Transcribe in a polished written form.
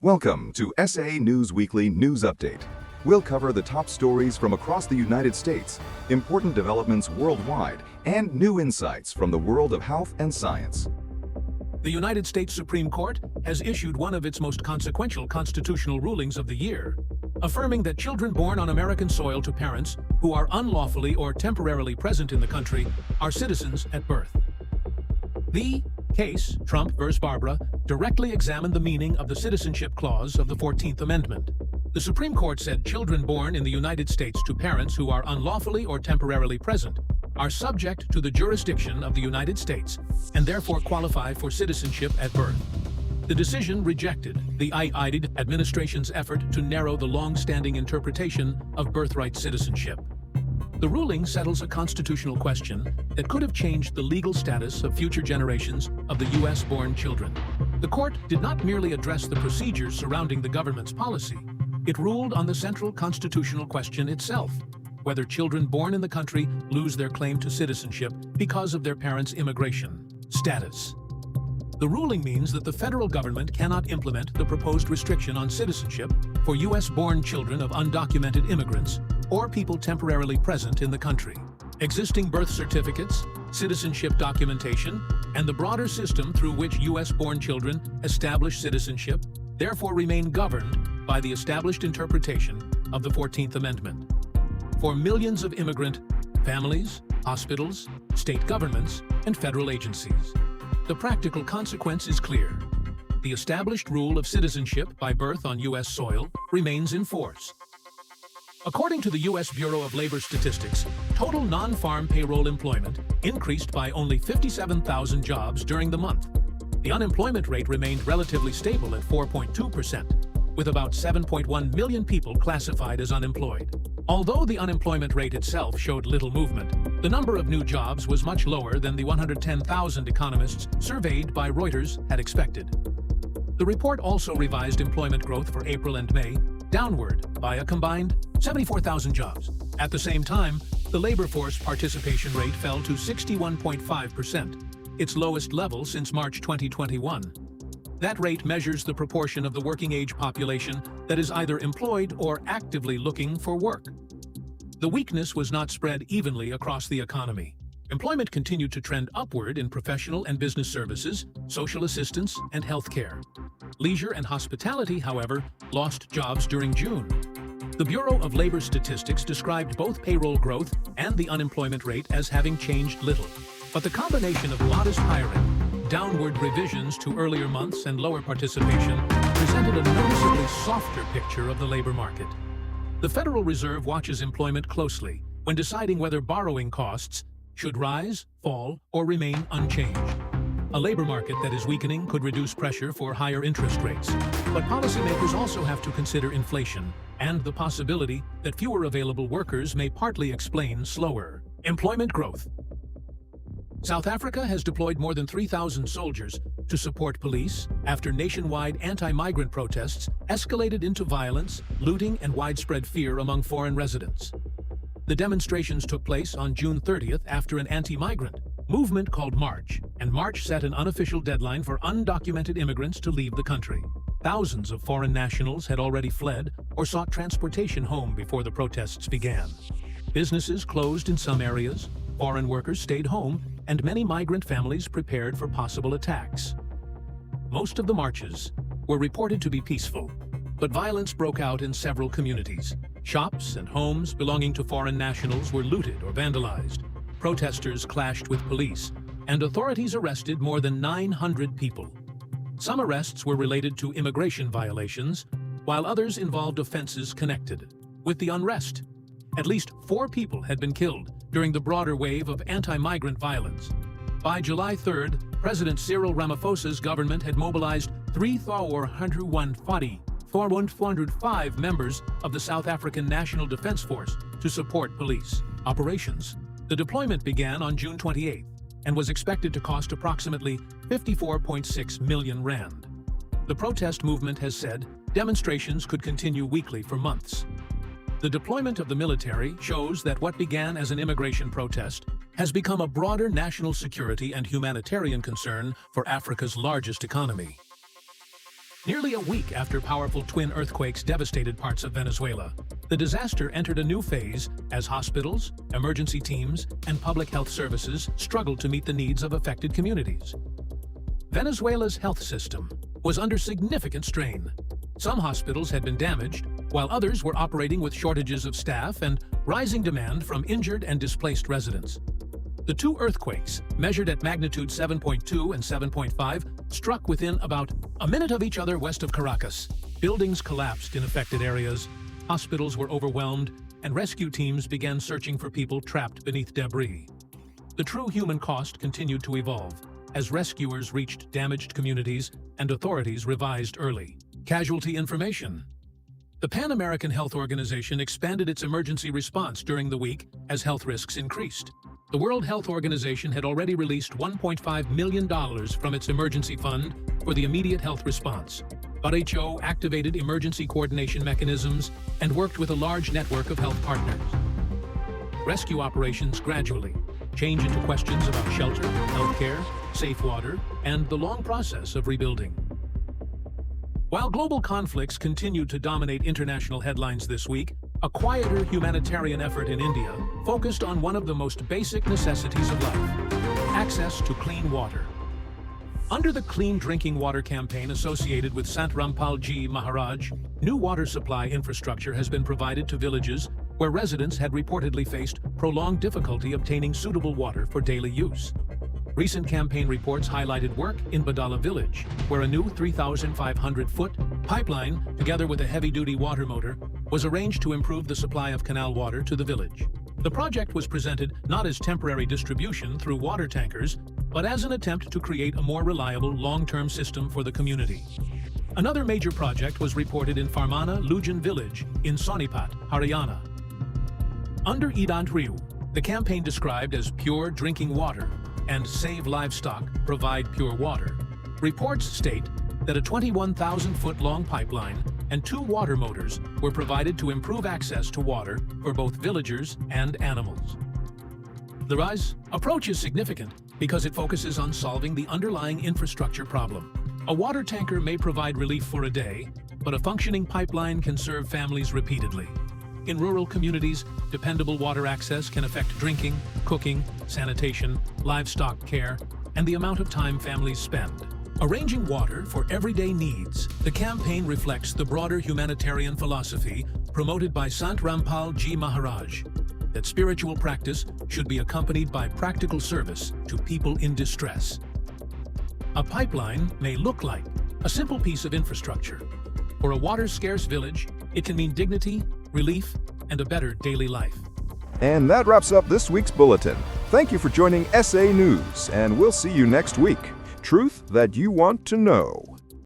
Welcome to SA News Weekly News Update. We'll cover the top stories from across the United States, important developments worldwide, and new insights from the world of health and science. The United States Supreme Court has issued one of its most consequential constitutional rulings of the year, affirming that children born on American soil to parents who are unlawfully or temporarily present in the country are citizens at birth. The case, Trump v. Barbara, directly examined the meaning of the Citizenship Clause of the 14th Amendment. The Supreme Court said children born in the United States to parents who are unlawfully or temporarily present are subject to the jurisdiction of the United States and therefore qualify for citizenship at birth. The decision rejected the Biden administration's effort to narrow the long-standing interpretation of birthright citizenship. The ruling settles a constitutional question that could have changed the legal status of future generations of the U.S.-born children. The court did not merely address the procedures surrounding the government's policy. It ruled on the central constitutional question itself, whether children born in the country lose their claim to citizenship because of their parents' immigration status. The ruling means that the federal government cannot implement the proposed restriction on citizenship for U.S.-born children of undocumented immigrants or people temporarily present in the country. Existing birth certificates, citizenship documentation, and the broader system through which U.S.-born children establish citizenship therefore remain governed by the established interpretation of the 14th Amendment. For millions of immigrant families, hospitals, state governments, and federal agencies, the practical consequence is clear. The established rule of citizenship by birth on U.S. soil remains in force. According to the U.S. Bureau of Labor Statistics, total non-farm payroll employment increased by only 57,000 jobs during the month. The unemployment rate remained relatively stable at 4.2%, with about 7.1 million people classified as unemployed. Although the unemployment rate itself showed little movement, the number of new jobs was much lower than the 110,000 economists surveyed by Reuters had expected. The report also revised employment growth for April and May downward by a combined 74,000 jobs. At the same time, the labor force participation rate fell to 61.5%, its lowest level since March 2021. That rate measures the proportion of the working-age population that is either employed or actively looking for work. The weakness was not spread evenly across the economy. Employment continued to trend upward in professional and business services, social assistance, and healthcare. Leisure and hospitality, however, lost jobs during June. The Bureau of Labor Statistics described both payroll growth and the unemployment rate as having changed little. But the combination of modest hiring, downward revisions to earlier months, and lower participation presented a noticeably softer picture of the labor market. The Federal Reserve watches employment closely when deciding whether borrowing costs should rise, fall, or remain unchanged. A labor market that is weakening could reduce pressure for higher interest rates. But policymakers also have to consider inflation and the possibility that fewer available workers may partly explain slower employment growth. South Africa has deployed more than 3,000 soldiers to support police after nationwide anti-migrant protests escalated into violence, looting, and widespread fear among foreign residents. The demonstrations took place on June 30th after an anti-migrant movement called March, and March set an unofficial deadline for undocumented immigrants to leave the country. Thousands of foreign nationals had already fled or sought transportation home before the protests began. Businesses closed in some areas, foreign workers stayed home, and many migrant families prepared for possible attacks. Most of the marches were reported to be peaceful, but violence broke out in several communities. Shops and homes belonging to foreign nationals were looted or vandalized. Protesters clashed with police, and authorities arrested more than 900 people. Some arrests were related to immigration violations, while others involved offenses connected with the unrest. At least 4 people had been killed during the broader wave of anti-migrant violence. By July 3rd, President Cyril Ramaphosa's government had mobilized 3,405 members of the South African National Defense Force to support police operations. The deployment began on June 28th and was expected to cost approximately 54.6 million rand. The protest movement has said demonstrations could continue weekly for months. The deployment of the military shows that what began as an immigration protest has become a broader national security and humanitarian concern for Africa's largest economy. Nearly a week after powerful twin earthquakes devastated parts of Venezuela, the disaster entered a new phase as hospitals, emergency teams, and public health services struggled to meet the needs of affected communities. Venezuela's health system was under significant strain. Some hospitals had been damaged, while others were operating with shortages of staff and rising demand from injured and displaced residents. The two earthquakes, measured at magnitude 7.2 and 7.5, struck within about a minute of each other west of Caracas. Buildings collapsed in affected areas, hospitals were overwhelmed, and rescue teams began searching for people trapped beneath debris. The true human cost continued to evolve as rescuers reached damaged communities and authorities revised early casualty information. The Pan American Health Organization expanded its emergency response during the week as health risks increased. The World Health Organization had already released $1.5 million from its emergency fund for the immediate health response. WHO activated emergency coordination mechanisms and worked with a large network of health partners. Rescue operations gradually change into questions about shelter, healthcare, safe water, and the long process of rebuilding. While global conflicts continued to dominate international headlines this week, a quieter humanitarian effort in India focused on one of the most basic necessities of life: access to clean water. Under the Clean Drinking Water campaign associated with Sant Rampal Ji Maharaj, new water supply infrastructure has been provided to villages where residents had reportedly faced prolonged difficulty obtaining suitable water for daily use. Recent campaign reports highlighted work in Badala village, where a new 3,500-foot pipeline, together with a heavy-duty water motor, was arranged to improve the supply of canal water to the village. The project was presented not as temporary distribution through water tankers, but as an attempt to create a more reliable long-term system for the community. Another major project was reported in Farmana Lujan village in Sonipat, Haryana. Under Idant Riu, the campaign described as pure drinking water and Save Livestock, Provide Pure Water. Reports state that a 21,000-foot-long pipeline and 2 water motors were provided to improve access to water for both villagers and animals. The RISE approach is significant because it focuses on solving the underlying infrastructure problem. A water tanker may provide relief for a day, but a functioning pipeline can serve families repeatedly. In rural communities, dependable water access can affect drinking, cooking, sanitation, livestock care, and the amount of time families spend. Arranging water for everyday needs, the campaign reflects the broader humanitarian philosophy promoted by Sant Rampal Ji Maharaj, that spiritual practice should be accompanied by practical service to people in distress. A pipeline may look like a simple piece of infrastructure. For a water-scarce village, it can mean dignity, relief, and a better daily life. And that wraps up this week's bulletin. Thank you for joining SA News, and we'll see you next week. Truth that you want to know.